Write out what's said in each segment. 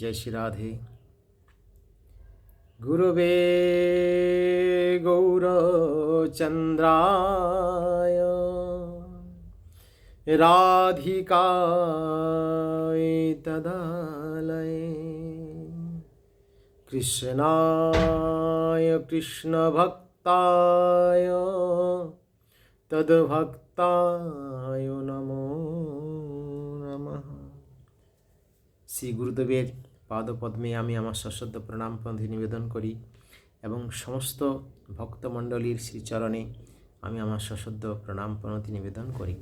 जय श्री राधे। गुरुवे गौरचन्द्राय राधिकाय तदालये कृष्णाय कृष्णभक्ताय तद्भक्ताय नमो नमः। শ্রী গুরুদেবের পাদপদ্মে আমি আমার সশ্রদ্ধ প্রণাম পন্থী নিবেদন করি এবং সমস্ত ভক্তমণ্ডলীর শ্রীচরণে আমি আমার সশ্রদ্ধ প্রণাম পন্থী নিবেদন করি।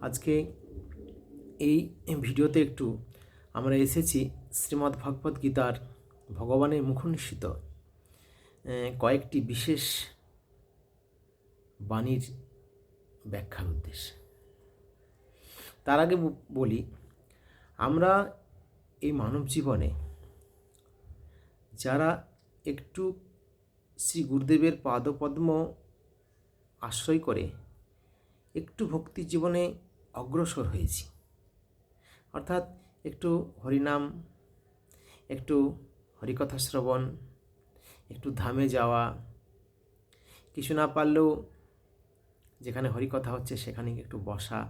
আজকে এই ভিডিওতে একটু আমরা এসেছি শ্রীমদ্ ভগবদ্ গীতার ভগবানের মুখনিসৃত কয়েকটি বিশেষ বাণীর ব্যাখ্যার উদ্দেশ্যে। তার আগে বলি, আমরা এই মানব জীবনে যারা একটু শ্রী গুরুদেবের পাদপদ্ম আশ্রয় করে একটু ভক্তি জীবনে অগ্রসর হয়েছি, অর্থাৎ একটু হরিনাম, একটু হরিকথা শ্রবণ, একটু ধামে যাওয়া, কিছু না পারলেও যেখানে হরিকথা হচ্ছে সেখানে একটু বসা,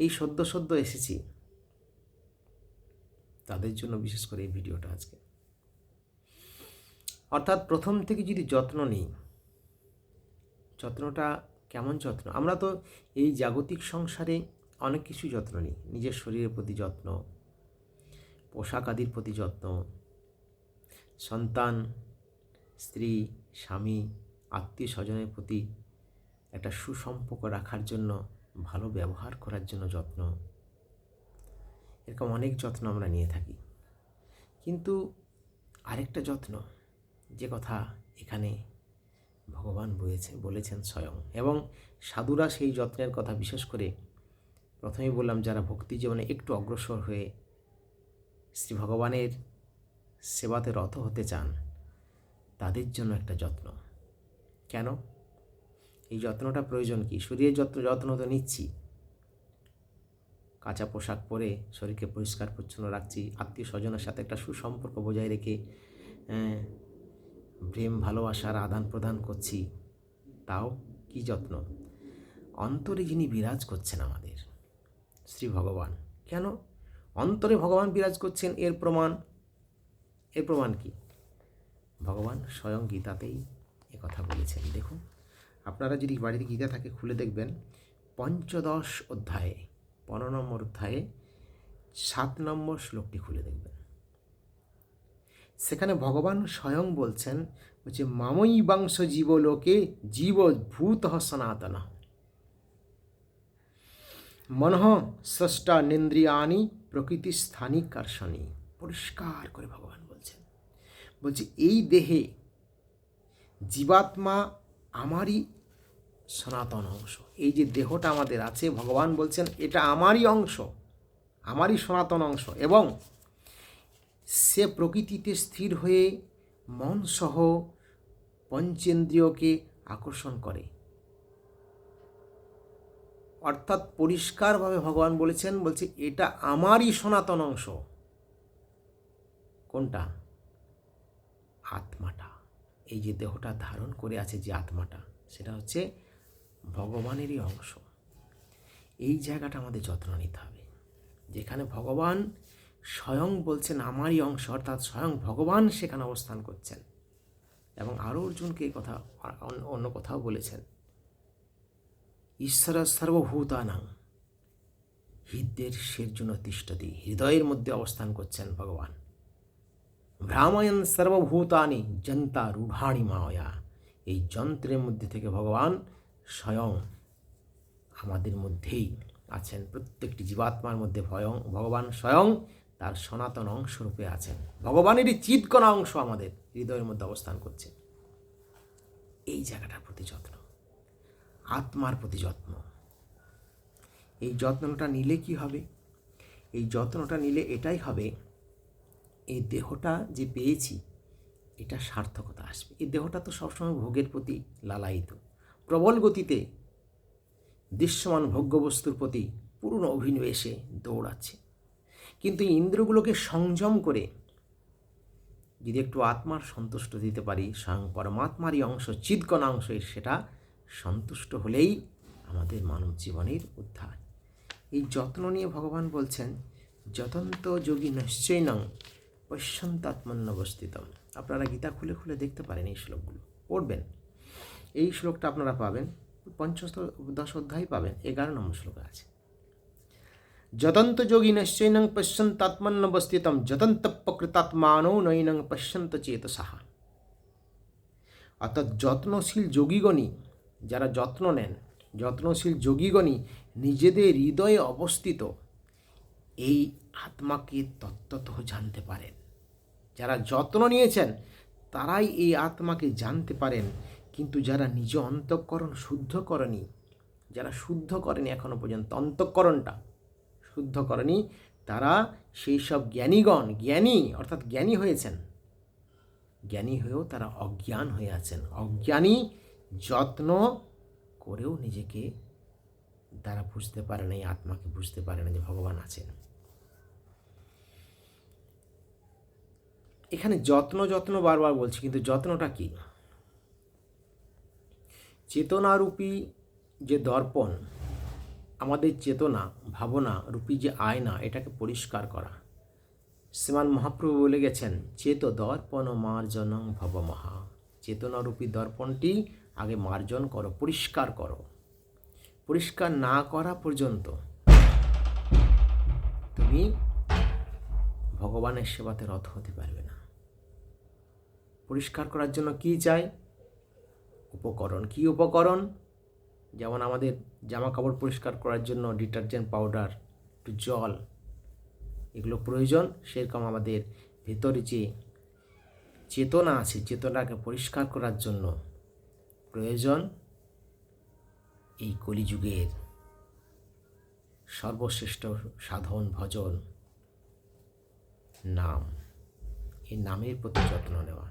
এই সদ্য এসেছি, তাদের জন্য বিশেষ করে এই ভিডিওটা আজকে। অর্থাৎ প্রথম থেকে যদি যত্ন নিই, যত্নটা কেমন যত্ন? আমরা তো এই জাগতিক সংসারে অনেক কিছু যত্ন নিই, নিজের শরীরের প্রতি যত্ন, পোশাক আদির প্রতি যত্ন, সন্তান, স্ত্রী, স্বামী, আত্মীয় স্বজনের প্রতি একটা সুসম্পর্ক রাখার জন্য, ভালো ব্যবহার করার জন্য যত্ন, এরকম অনেক যত্ন আমরা নিয়ে থাকি। কিন্তু আরেকটা যত্ন, যে কথা এখানে ভগবান বলেছেন স্বয়ং, এবং সাধুরা সেই যত্নের কথা বিশেষ করে প্রথমেই বললাম, যারা ভক্তি জীবনে একটু অগ্রসর হয়ে শ্রী ভগবানের সেবাতে রত হতে চান, তাদের জন্য একটা যত্ন। কেন এই যত্নটা প্রয়োজন? কি শরীরের যত্ন তো নিচ্ছি, কাঁচা পোশাক পরে শরীরকে পরিষ্কার পরিচ্ছন্ন রাখছি, আত্মীয় স্বজনের সাথে একটা সুসম্পর্ক বজায় রেখে প্রেম ভালোবাসার আদান প্রদান করছি, তাও কি যত্ন? অন্তরে যিনি বিরাজ করছেন আমাদের শ্রী ভগবান, কেন অন্তরে ভগবান বিরাজ করছেন এর প্রমাণ কি? ভগবান স্বয়ং গীতাতেই কথা বলেছেন। দেখুন, আপনারা যদি বাড়িতে গীতা থাকে খুলে দেখবেন, ৫ম অধ্যায়ে ১৫ নম্বর অধ্যায়ে ৭ নম্বর শ্লোকটি খুলে দেখবেন। সেখানে ভগবান স্বয়ং বলছেন, মামৈ বাংশ জীবলোকে জীবভূত সনাতন মনঃ স্রষ্টানেন্দ্রিয়াণি প্রকৃতি স্থানিক কার্ষণী। পরিষ্কার করে ভগবান বলছে এই দেহে জীবাত্মা আমারই সনাতন অংশ। এই যে দেহটা আমাদের আছে, ভগবান বলছেন এটা আমারই অংশ, আমারই সনাতন অংশ, এবং সে প্রকৃতিতে স্থির হয়ে মন সহ পঞ্চেন্দ্রিয়কে আকর্ষণ করে। অর্থাৎ পরিষ্কারভাবে ভগবান বলছে এটা আমারই সনাতন অংশ। কোনটা? আত্মাটা। এই যে দেহটা ধারণ করে আছে যে আত্মাটা, সেটা হচ্ছে ভগবানেরই অংশ। এই জায়গাটা আমাদের যত্ন নিতে হবে, যেখানে ভগবান স্বয়ং বলছেন আমারই অংশ, অর্থাৎ স্বয়ং ভগবান সেখানে অবস্থান করছেন। এবং আরও অর্জুনকে এই কথা অন্য কথাও বলেছেন, ঈশ্বর সর্বভূতানাং হৃদয়ের সের্জুন তিষ্ঠতি। হৃদয়ের মধ্যে অবস্থান করছেন ভগবান। ভ্রাময়ন সর্বভূতানি যন্তা রূঢ়াণি মায়া। এই যন্ত্রের মধ্যে থেকে ভগবান স্বয়ং আমাদের মধ্যেই আছেন। প্রত্যেকটি জীবাত্মার মধ্যে ভগবান স্বয়ং তার সনাতন অংশরূপে আছেন। ভগবানেরই চিৎকণা অংশ আমাদের হৃদয়ের মধ্যে অবস্থান করছে। এই জায়গাটার প্রতি যত্ন, আত্মার প্রতি যত্ন। এই যত্নটা নিলে কি হবে? এই যত্নটা নিলে এটাই হবে, এই দেহটা যে পেয়েছি এটা সার্থকতা আসবে। এই দেহটা তো সবসময় ভোগের প্রতি লালায়িত, প্রবল গতিতে দৃশ্যমান ভোগ্যবস্তুর প্রতি পূর্ণ অভিনিবেশে দৌড়াচ্ছে। কিন্তু ইন্দ্রগুলোকে সংযম করে যদি একটু আত্মার সন্তুষ্ট দিতে পারি, স্বয়ং পরমাত্মারই অংশ, চিৎকণাংশ, সেটা সন্তুষ্ট হলেই আমাদের মানব জীবনের উদ্ধার। এই যত্ন নিয়ে ভগবান বলছেন, যতন্ত যোগী নিশ্চয়ং পশ্যন্তাত্মন্যবস্থিতম। আপনারা গীতা খুলে খুলে দেখতে পারেন, এই শ্লোকগুলো পড়বেন। এই শ্লোকটা আপনারা পাবেন 15 অধ্যায় পাবেন, 11 নম্বর শ্লোকে আছে। যতন্ত যোগী নিশ্চয়ং পশ্যন্তাত্মন্যবস্থিতম যতন্ত প্রকৃতাত্মানও নৈনং পশ্যন্ত চেতসঃ। অর্থাৎ যত্নশীল যোগীগণই, যারা যত্ন নেন, যত্নশীল যোগীগণই নিজেদের হৃদয়ে অবস্থিত এই আত্মাকে তত্ত্বতঃ জানতে পারেন। যারা যত্ন নিয়েছেন তারাই এই আত্মাকে জানতে পারেন। কিন্তু যারা নিজ অন্তঃকরণ শুদ্ধ করেনি, যারা শুদ্ধ করেনি এখনো পর্যন্ত, অন্তঃকরণটা শুদ্ধ করেনি, তারা সেই সব জ্ঞানীগণ, জ্ঞানী অর্থাৎ জ্ঞানী হয়েছেন, জ্ঞানী হয়েও তারা অজ্ঞান হয়ে আছেন। অজ্ঞানী যত্ন করেও নিজেকে তারা বুঝতে পারে না, এই আত্মাকে বুঝতে পারে না যে ভগবান আছেন। এখানে যত্ন যত্ন বারবার বলছি, কিন্তু যত্নটা কি? চেতনারূপী যে দর্পণ, আমাদের চেতনা ভাবনা রূপী যে আয়না, এটাকে পরিষ্কার করা। শ্রীমান মহাপ্রভু বলে গেছেন, চেত দর্পণ মার্জনং ভবমহা। চেতনারূপী দর্পণটি আগে মার্জন করো, পরিষ্কার করো। পরিষ্কার না করা পর্যন্ত তুমি ভগবানের সেবাতে রত হতে পারবে না। পরিষ্কার করার জন্য কি চাই? উপকরণ। কি উপকরণ? যেমন আমাদের জামা কাপড় পরিষ্কার করার জন্য ডিটারজেন্ট পাউডার, একটু জল, এগুলো প্রয়োজন। সেরকম আমাদের ভেতরে যে চেতনা আছে, চেতনাকে পরিষ্কার করার জন্য প্রয়োজন এই কলিযুগের সর্বশ্রেষ্ঠ সাধন ভজন নাম। এই নামের প্রতি যত্ন নেওয়া।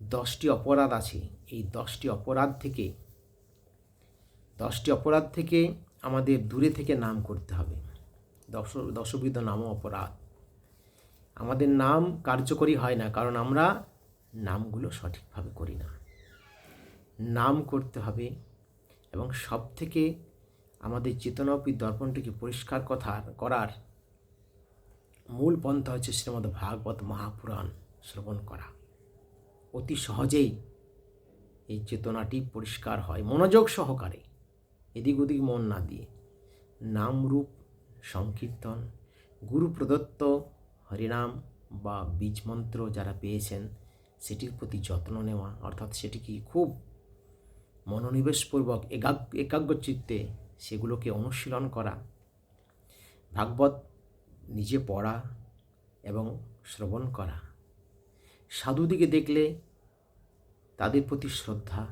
10টি অপরাধ আছে, এই 10টি অপরাধ থেকে আমাদের দূরে থেকে নাম করতে হবে। দশবিধ নামও অপরাধ। আমাদের নাম কার্যকরী হয় না, কারণ আমরা নামগুলো সঠিকভাবে করি না। নাম করতে হবে, এবং সব থেকে আমাদের চেতনারূপী দর্পণটিকে পরিষ্কার করার মূল পন্থা হচ্ছে শ্রীমদ্ ভাগবত মহাপুরাণ শ্রবণ করা। অতি সহজেই এই চেতনাটি পরিষ্কার হয়, মনোযোগ সহকারে, এদিক ওদিক মন না দিয়ে। নামরূপ সংকীর্তন, গুরু প্রদত্ত হরিনাম বা বীজ মন্ত্র যারা পেয়েছেন সেটির প্রতি যত্ন নেওয়া, অর্থাৎ সেটিকে খুব মনোনিবেশপূর্বক একাগ্রচিত্তে সেগুলোকে অনুশীলন করা। ভাগবত নিজে পড়া এবং শ্রবণ করা। সাধুদিকে দেখলে তাদের প্রতি শ্রদ্ধা।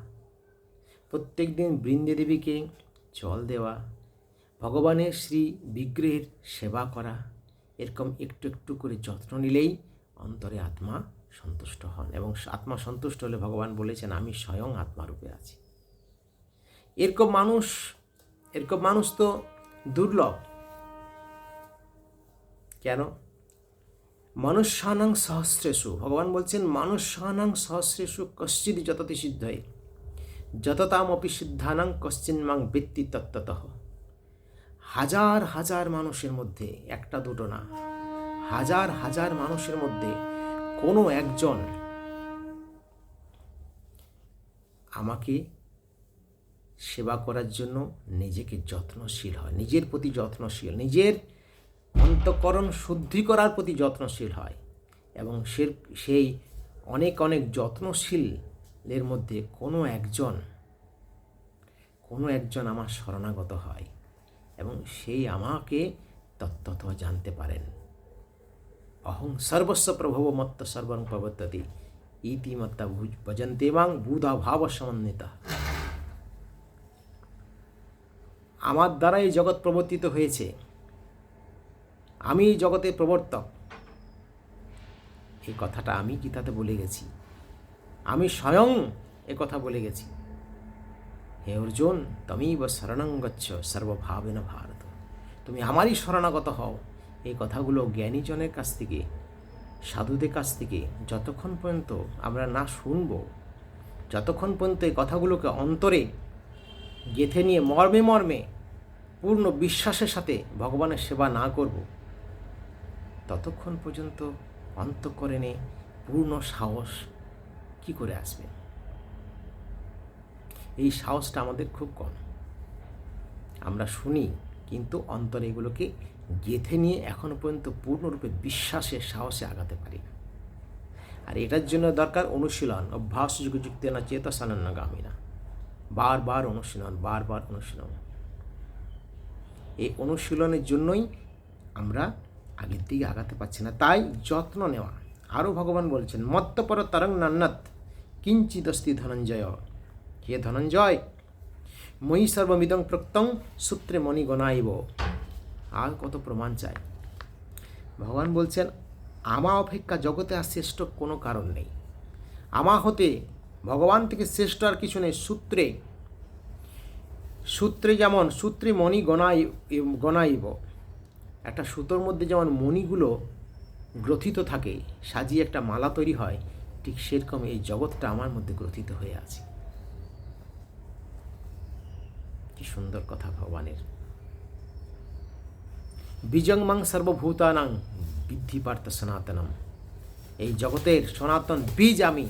প্রত্যেক দিন বৃন্দে দেবীকে জল দেওয়া, ভগবানের শ্রী বিগ্রহের সেবা করা, এরকম একটু একটু করে যত্ন নিলেই অন্তরে আত্মা সন্তুষ্ট হন। এবং আত্মা সন্তুষ্ট হলে ভগবান বলেছেন, আমি স্বয়ং আত্মারূপে আছি। এরকম মানুষ তো দুর্লভ। কেন? মনুষ্যানাং সহস্রেষু, ভগবান বলছেন, মনুষ্যানাং সহস্রেষু কশ্চিৎ যততি সিদ্ধয়ে যততামপি সিদ্ধানাং কশ্চিন্মাং বৃত্তি তত্ত্বতঃ। হাজার হাজার মানুষের মধ্যে, একটা দুটো না, হাজার হাজার মানুষের মধ্যে কোনো একজন আমাকে সেবা করার জন্য নিজেকে যত্নশীল হয়, নিজের প্রতি যত্নশীল, নিজের অন্তঃকরণ শুদ্ধি করার প্রতি যত্নশীল হয়, এবং সেই অনেক অনেক যত্নশীলের মধ্যে কোনো একজন আমার শরণাগত হয়, এবং সেই আমাকে তত্ত্বতঃ জানতে পারেন। অহং সর্বস্ব প্রভব মত্ত সর্বং প্রবর্ততি ইতি মত্তা ভজন্তে মাং বুধা ভাব সমন্বিতা। আমার দ্বারাই জগৎ প্রবর্তিত হয়েছে, আমি জগতের প্রবর্তক। এই কথাটা আমি গীতাতে বলে গেছি, আমি স্বয়ং কথা বলে গেছি। হে অর্জুন, তমেব শরণং গচ্ছ সর্বভাবেন ভারত। তুমি আমারই শরণাগত হও এই কথাগুলো জ্ঞানীজনের কাছ থেকে, সাধুদের কাছ থেকে যতক্ষণ পর্যন্ত আমরা না শুনব, যতক্ষণ পর্যন্ত এই কথাগুলোকে অন্তরে গেঁথে নিয়ে মর্মে মর্মে পূর্ণ বিশ্বাসের সাথে ভগবানের সেবা না করব, ততক্ষণ পর্যন্ত অন্তঃকরণে পূর্ণ সাহস কি করে আসবে? এই সাহসটা আমাদের খুব কম। আমরা শুনি কিন্তু অন্তরে এগুলোকে গেঁথে নিয়ে এখনও পর্যন্ত পূর্ণরূপে বিশ্বাসের সাহসে আগাতে পারি না। আর এটার জন্য দরকার অনুশীলন, অভ্যাস যুক্তে না চেতসানন্নগামিনা, বারবার অনুশীলন, বারবার অনুশীলন। এই অনুশীলনের জন্যই আমরা আগের দিকে আগাতে পারছি না। তাই যত্ন নেওয়া। আরও ভগবান বলছেন, মত্তপর তরং নন্নত কিঞ্চিদস্তি ধনঞ্জয়। হে ধনঞ্জয়, মই সর্বমিদং প্রক্তং সূত্রে মণি গণাইব। আর কত প্রমাণ চাই? ভগবান বলছেন, আমা অপেক্ষা জগতে আর শ্রেষ্ঠ কোনো কারণ নেই। আমা হতে ভগবান থেকে শ্রেষ্ঠ আর কিছু নেই। সূত্রে যেমন সূত্রে মণি গণাইব, একটা সুতোর মধ্যে যেমন মণিগুলো গ্রথিত থাকে, সাজিয়ে একটা মালা তৈরি হয়, ঠিক সেরকম এই জগৎটা আমার মধ্যে গ্রথিত হয়ে আছে। কি সুন্দর কথা ভগবানের। বীজংমাং সর্বভূতানাং বিদ্ধি পার্থ সনাতনম। এই জগতের সনাতন বীজ আমি।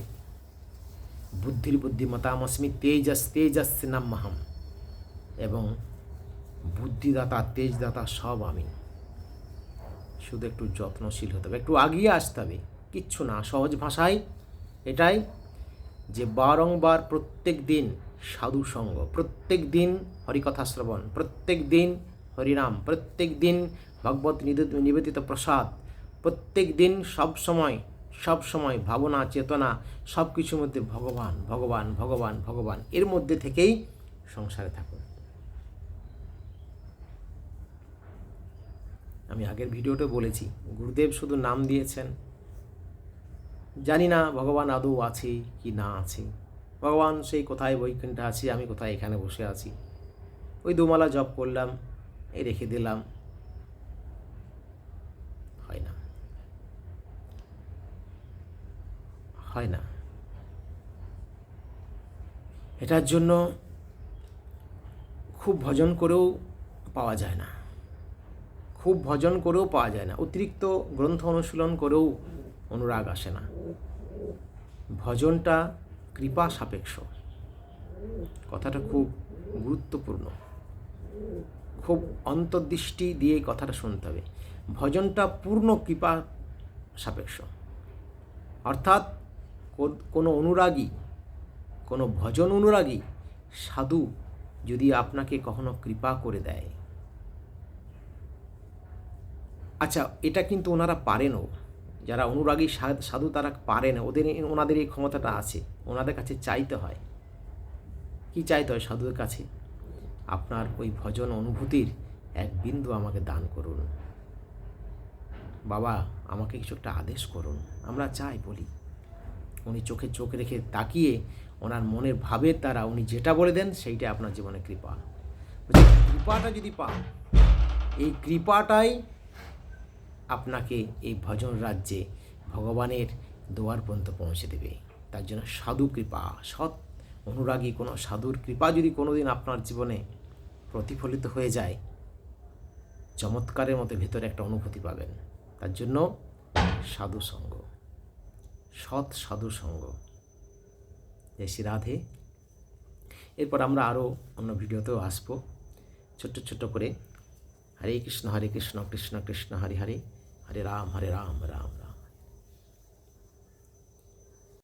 বুদ্ধির বুদ্ধিমতামস্মি তেজস্বিনাম্যহম। এবং বুদ্ধিদাতা, তেজদাতা সব আমি। শুধু একটু যত্নশীল হতে হবে, একটু আগিয়ে আসতে হবে। কিচ্ছু না, সহজ ভাষায় এটাই যে বারংবার প্রত্যেক দিন সাধু সঙ্গ, প্রত্যেক দিন হরিকথা শ্রবণ, প্রত্যেক দিন হরিনাম, প্রত্যেক দিন ভগবত নিবেদিত প্রসাদ, প্রত্যেক দিন সব সময় ভাবনা, চেতনা, সব কিছুর মধ্যে ভগবান ভগবান ভগবান ভগবান, এর মধ্যে থেকেই সংসারে থাকুন। আমি আগের ভিডিওতে বলেছি, গুরুদেব শুধু নাম দিয়েছেন, জানি না ভগবান আদৌ আছে কি না আছে। ভগবান সেই কোথায় বৈকুণ্ঠে আছে, আমি কোথায় এখানে বসে আছি। ওই দুমালা জপ করলাম, এই রেখে দিলাম, হয় না, হয় না। এটার জন্য খুব ভজন করেও পাওয়া যায় না, খুব ভজন করেও পাওয়া যায় না, অতিরিক্ত গ্রন্থ অনুশীলন করেও অনুরাগ আসে না। ভজনটা কৃপা সাপেক্ষ, কথাটা খুব গুরুত্বপূর্ণ, খুব অন্তর্দৃষ্টি দিয়ে কথাটা শুনতে হবে। ভজনটা পূর্ণ কৃপা সাপেক্ষ, অর্থাৎ কোনো অনুরাগী, কোনো ভজন অনুরাগী সাধু যদি আপনাকে কখনো কৃপা করে দেয়, আচ্ছা এটা কিন্তু ওনারা পারেনও, যারা অনুরাগী সাধু তারা পারেন, ওনাদের এই ক্ষমতাটা আছে। ওনাদের কাছে চাইতে হয়, কি চাইতে হয় সাধুদের কাছে? আপনার ওই ভজন অনুভূতির এক বিন্দু আমাকে দান করুন, বাবা আমাকে কিছু একটা আদেশ করুন। আমরা চাই, বলি। উনি চোখে চোখ রেখে তাকিয়ে ওনার মনের ভাবের দ্বারা উনি যেটা বলে দেন সেইটা আপনার জীবনে কৃপা। কৃপাটা যদি পান, এই কৃপাটাই আপনাকে এই ভজন রাজ্যে ভগবানের দুয়ার পর্যন্ত পৌঁছে দেবে। তার জন্য সাধু কৃপা, সৎ অনুরাগী কোনো সাধুর কৃপা যদি কোনোদিন আপনার জীবনে প্রতিফলিত হয়ে যায়, চমৎকারের মতো ভেতরে একটা অনুভূতি পাবেন। তার জন্য সাধু সঙ্গ, সৎ সাধু সঙ্গ। জয় শ্রী রাধে। এরপর আমরা আরও অন্য ভিডিওতেও আসবো ছোট্ট ছোট্ট করে। হরে কৃষ্ণ কৃষ্ণ কৃষ্ণ হরে হরে, হরে রাম রাম রাম।